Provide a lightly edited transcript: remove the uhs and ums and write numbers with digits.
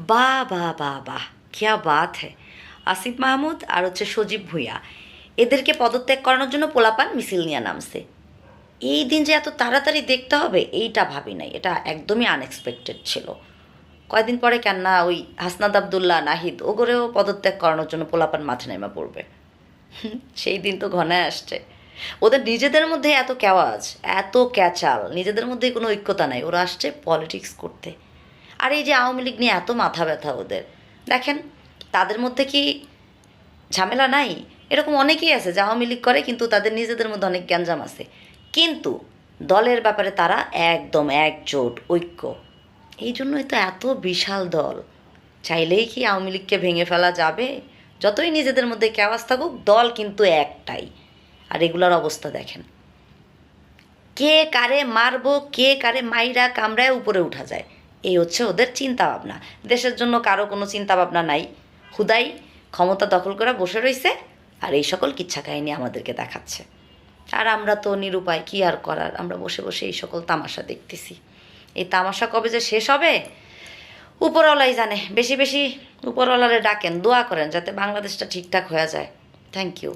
বাহ বাহ বাহ বাহ, কিয়া বাত হ্যায়। আসিফ মাহমুদ আর হচ্ছে সজীব ভুঁইয়া, এদেরকে পদত্যাগ করানোর জন্য পোলাপান মিছিল নিয়ে নামছে। এই দিন যে এত তাড়াতাড়ি দেখতে হবে এইটা ভাবি নাই, এটা একদমই আনএক্সপেক্টেড ছিল। কয়দিন পরে কেন না ওই হাসনাত আবদুল্লাহ, নাহিদ ওগরেও পদত্যাগ করানোর জন্য পোলাপান মাঠে নেমে পড়বে। সেই দিন তো ঘনায় আসছে। ওদের নিজেদের মধ্যে এত কেওয়াজ, এত ক্যাচাল, নিজেদের মধ্যে কোনো ঐক্যতা নাই, ওরা আসছে পলিটিক্স করতে। আর এই যে আওয়ামী লীগ নিয়ে এত মাথা ব্যথা ওদের, দেখেন তাদের মধ্যে কি ঝামেলা নাই? এরকম অনেকেই আছে যে আওয়ামী লীগ করে কিন্তু তাদের নিজেদের মধ্যে অনেক গ্যাঞ্জাম আছে, কিন্তু দলের ব্যাপারে তারা একদম একজোট, ঐক্য। এই জন্যই তো এত বিশাল দল। চাইলেই কি আওয়ামী লীগকে ভেঙে ফেলা যাবে? যতই নিজেদের মধ্যে কেওয়াজ থাকুক, দল কিন্তু একটাই। আর এগুলার অবস্থা দেখেন, কে কারে মারবো, কে কারে মাইরা কামড়ায় উপরে উঠা যায়, এই হচ্ছে ওদের চিন্তা ভাবনা। দেশের জন্য কারো কোনো চিন্তা ভাবনা নাই, হুদাই ক্ষমতা দখল করে বসে রয়েছে আর এই সকল কিচ্ছা কাহিনী আমাদেরকে দেখাচ্ছে। আর আমরা তো নিরুপায়, কি আর করার, আমরা বসে বসে এই সকল তামাশা দেখতেছি। এই তামাশা কবে যে শেষ হবে উপরওয়ালাই জানে। বেশি বেশি উপরওয়ালারে ডাকেন, দোয়া করেন যাতে বাংলাদেশটা ঠিকঠাক হয়ে যায়। Thank you.